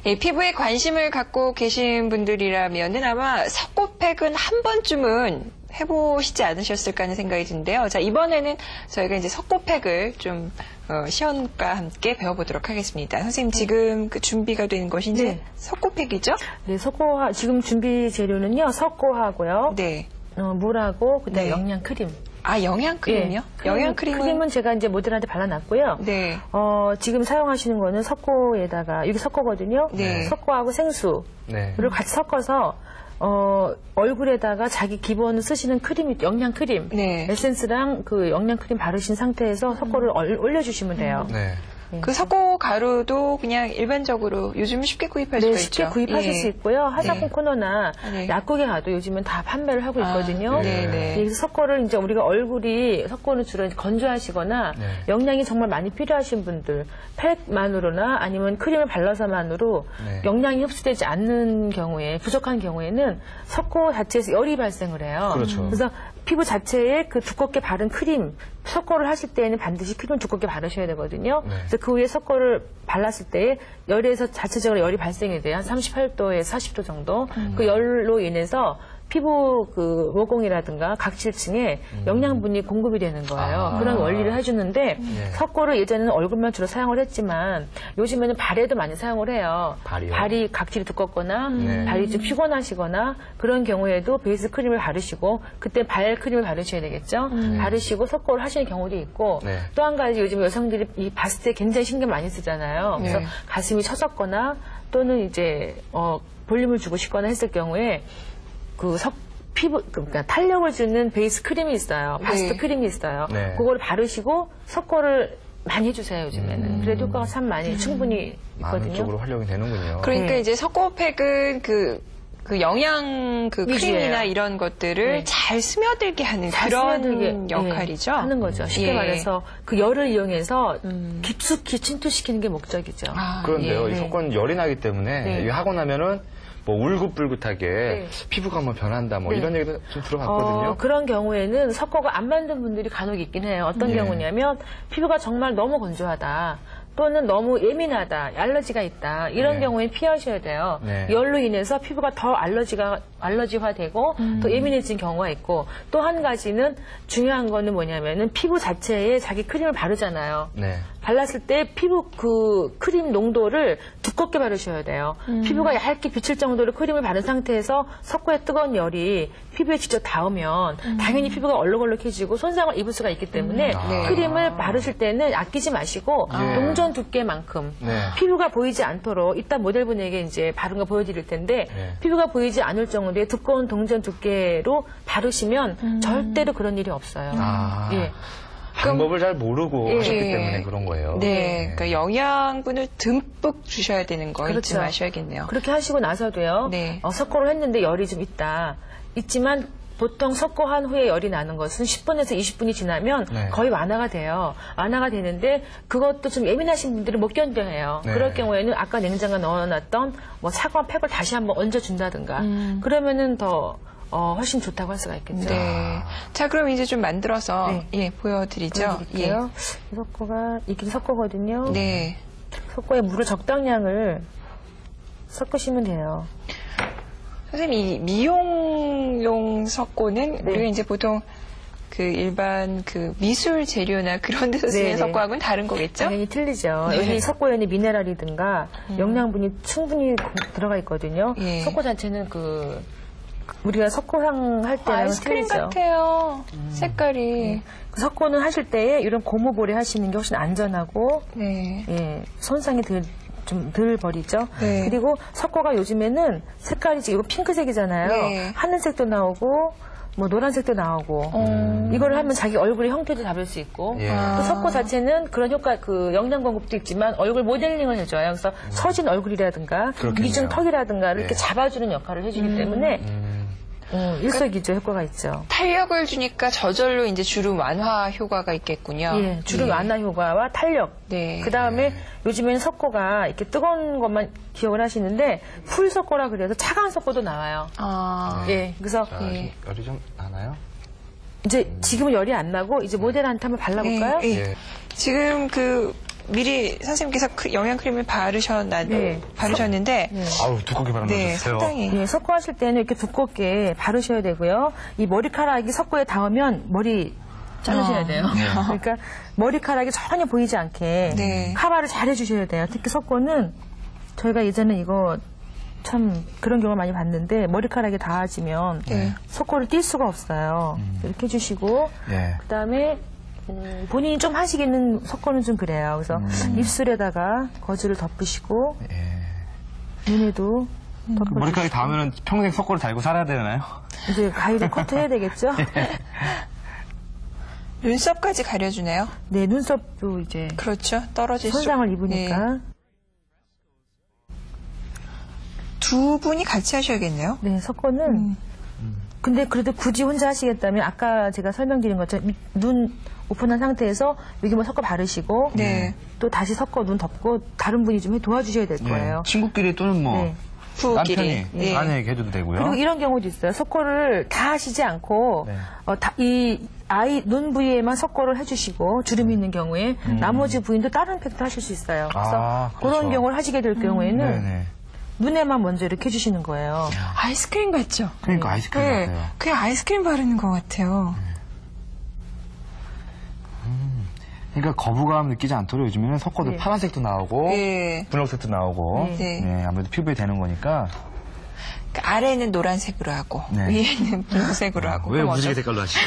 예, 피부에 관심을 갖고 계신 분들이라면은 아마 석고팩은 한 번쯤은 해보시지 않으셨을까 하는 생각이 드는데요. 자, 이번에는 저희가 이제 석고팩을 좀 시연과 함께 배워보도록 하겠습니다. 선생님, 지금 그 준비가 되는 것이 이제 네. 석고팩이죠? 네, 석고화, 지금 준비 재료는요, 석고하고요. 네. 물하고, 그 다음에 네. 영양크림. 아, 영양크림이요? 네. 영양크림은 제가 이제 모델한테 발라놨고요. 네. 지금 사용하시는 거는 석고에다가, 이게 석고거든요. 네. 석고하고 생수를 네. 같이 섞어서, 얼굴에다가 자기 기본 쓰시는 크림이, 영양크림. 네. 에센스랑 그 영양크림 바르신 상태에서 석고를 올려주시면 돼요. 네. 그 석고 가루도 그냥 일반적으로 요즘 쉽게 구입할 수가 네, 쉽게 있죠. 구입하실 예. 수 있고요. 화장품 네. 코너나 네. 약국에 가도 요즘은 다 판매를 하고 있거든요. 네, 네. 그래서 석고를 이제 우리가 석고는 주로 이제 건조하시거나 네. 영양이 정말 많이 필요하신 분들, 팩만으로나 아니면 크림을 발라서만으로 네. 영양이 흡수되지 않는 경우에, 부족한 경우에는 석고 자체에서 열이 발생을 해요. 그렇죠. 그래서 피부 자체에 그 두껍게 바른 크림, 석고를 하실 때에는 반드시 크림을 두껍게 바르셔야 되거든요. 네. 그래서 그 위에 석고를 발랐을 때 열에서 자체적으로 열이 발생이 돼요. 한 38도에서 40도 정도. 그 열로 인해서 피부 그 모공이라든가 각질층에 영양분이 공급이 되는 거예요. 그런 원리를 해주는데 석고를 예전에는 얼굴만 주로 사용을 했지만 요즘에는 발에도 많이 사용을 해요. 발이요? 발이 각질이 두껍거나 네. 발이 좀 피곤하시거나 그런 경우에도 베이스 크림을 바르시고 그때 발 크림을 바르셔야 되겠죠. 바르시고 석고를 하시는 경우도 있고 네. 또 한 가지 요즘 여성들이 이 봤을 때 굉장히 신경 많이 쓰잖아요. 그래서 네. 가슴이 처졌거나 또는 이제 볼륨을 주고 싶거나 했을 경우에 그러니까 탄력을 주는 베이스 크림이 있어요. 바스트 네. 크림이 있어요. 네. 그걸 바르시고 석고를 많이 해주세요, 요즘에는. 그래도 효과가 참 많이 충분히 많은 있거든요. 쪽으로 활용이 되는군요. 그러니까 네. 이제 석고팩은 그 영양 위주예요. 크림이나 이런 것들을 네. 잘 스며들게 하는 잘 그런 스며들게, 역할이죠. 하는 거죠. 쉽게 예. 말해서 그 열을 이용해서 깊숙이 침투시키는 게 목적이죠. 아, 그런데요, 예. 이 석고는 열이 나기 때문에 네. 이거 하고 나면은 뭐 울긋불긋하게 피부가 뭐 변한다 뭐 네. 이런 얘기도 좀 들어봤거든요. 그런 경우에는 석고가 안 만든 분들이 간혹 있긴 해요. 어떤 네. 경우냐면 피부가 정말 너무 건조하다. 또는 너무 예민하다, 알러지가 있다. 이런 네. 경우에 피하셔야 돼요. 네. 열로 인해서 피부가 더 알러지화되고 또 예민해진 경우가 있고 또 한 가지는 중요한 거는 뭐냐면은 피부 자체에 자기 크림을 바르잖아요. 네. 발랐을 때 피부 그 크림 농도를 두껍게 바르셔야 돼요. 피부가 얇게 비칠 정도로 크림을 바른 상태에서 석고의 뜨거운 열이 피부에 직접 닿으면 당연히 피부가 얼룩얼룩해지고 손상을 입을 수가 있기 때문에 네. 크림을 바르실 때는 아끼지 마시고 예. 동전 두께만큼 네. 피부가 보이지 않도록 이따 모델분에게 이제 바른 거 보여드릴 텐데 네. 피부가 보이지 않을 정도의 두꺼운 동전 두께로 바르시면 절대로 그런 일이 없어요. 아. 예. 방법을 잘 모르고 예. 하셨기 때문에 그런 거예요. 네, 그러니까 영양분을 듬뿍 주셔야 되는 거 잊지 그렇죠. 마셔야겠네요. 그렇게 하시고 나서도요. 네. 석고를 했는데 열이 좀 있지만 보통 석고한 후에 열이 나는 것은 10분에서 20분이 지나면 네. 거의 완화가 돼요. 완화가 되는데 그것도 좀 예민하신 분들은 못 견뎌해요. 네. 그럴 경우에는 아까 냉장고에 넣어놨던 뭐 사과 팩을 다시 한번 얹어준다든가 그러면은 더 훨씬 좋다고 할 수가 있겠죠. 네. 자, 그럼 이제 좀 만들어서 네. 예, 보여드리죠. 보여드릴게요. 이 석고가 이게 석고거든요. 예. 네. 석고에 물을 적당량을 섞으시면 돼요. 선생님, 이 미용용 석고는 네. 우리가 이제 보통 그 일반 그 미술 재료나 그런 데서 쓰는 네네. 석고하고는 다른 거겠죠? 당연히 틀리죠. 네. 여기 석고에는 미네랄이든가 영양분이 충분히 들어가 있거든요. 예. 석고 자체는 우리가 석고향 할 때랑 아이스크림 틀리죠. 같아요. 색깔이. 그 석고는 하실 때에 이런 고무볼에 하시는 게 훨씬 안전하고 네. 예, 손상이 좀 덜 버리죠. 네. 그리고 석고가 요즘에는 색깔이 지금 이거 핑크색이잖아요. 네. 하늘색도 나오고 뭐 노란색도 나오고 이걸 하면 자기 얼굴의 형태도 잡을 수 있고 예. 또 석고 자체는 그런 효과 그 영양 공급도 있지만 얼굴 모델링을 해줘요. 그래서 처진 얼굴이라든가 그렇겠네요. 미중 턱이라든가 이렇게 예. 잡아주는 역할을 해주기 때문에 일석이조 효과가 있죠. 탄력을 주니까 저절로 이제 주름 완화 효과가 있겠군요. 예, 주름 완화 효과와 탄력. 네. 그 다음에 요즘에는 석고가 이렇게 뜨거운 것만 기억을 하시는데 풀 석고라 그래서 차가운 석고도 나와요. 아. 예, 그래서 자, 열이 좀 나나요? 이제 지금은 열이 안 나고 이제 모델한테 한번 발라볼까요? 예, 예. 예. 지금 그 미리 선생님께서 영양 크림을 네. 바르셨는데 아우, 두껍게 네, 발라주세요. 상당히 예, 석고 하실 때는 이렇게 두껍게 바르셔야 되고요. 이 머리카락이 석고에 닿으면 머리 자르셔야 돼요. 그러니까 머리카락이 전혀 보이지 않게 네. 카바를 잘 해주셔야 돼요. 특히 석고는 저희가 예전에 이거 참 그런 경우를 많이 봤는데 머리카락이 닿아지면 네. 석고를 뗄 수가 없어요. 이렇게 해주시고 예. 그다음에 본인이 좀 하시기는 석고는 좀 그래요. 그래서 입술에다가 거즈를 덮으시고 눈에도 덮어주시고 머리카락이 닿으면 평생 석고를 달고 살아야 되나요? 이제 가위로 커트해야 되겠죠? 눈썹까지 가려주네요. 네, 눈썹도 이제 그렇죠. 떨어질 수. 손상을 입으니까. 네. 두 분이 같이 하셔야겠네요. 네, 석고는. 근데 그래도 굳이 혼자 하시겠다면 아까 제가 설명드린 것처럼 눈 오픈한 상태에서 여기 뭐 석고 바르시고 네. 또 다시 석고 눈 덮고 다른 분이 좀 도와주셔야 될 거예요. 친구끼리 또는 뭐 네. 부부끼리. 남편이 네. 아내에게 해줘도 되고요. 그리고 이런 경우도 있어요. 석고를 다 하시지 않고 네. 이 아이 눈 부위에만 석고를 해주시고 주름이 있는 경우에 나머지 부위도 다른 팩도 하실 수 있어요. 그래서 아, 그런 그렇죠. 경우를 하시게 될 경우에는 네네. 눈에만 먼저 이렇게 해주시는 거예요. 아이스크림 같죠? 그러니까 아이스크림 네. 같아요. 그냥 아이스크림 바르는 것 같아요. 그러니까 거부감 느끼지 않도록 요즘에는 석고도 네. 파란색도 나오고 네. 분홍색도 나오고 네. 네, 아무래도 피부에 되는 거니까 아래는 노란색으로 하고 네. 위에는 분홍색으로 하고. 왜 그럼 무지개 어떠- 색깔로 하시죠?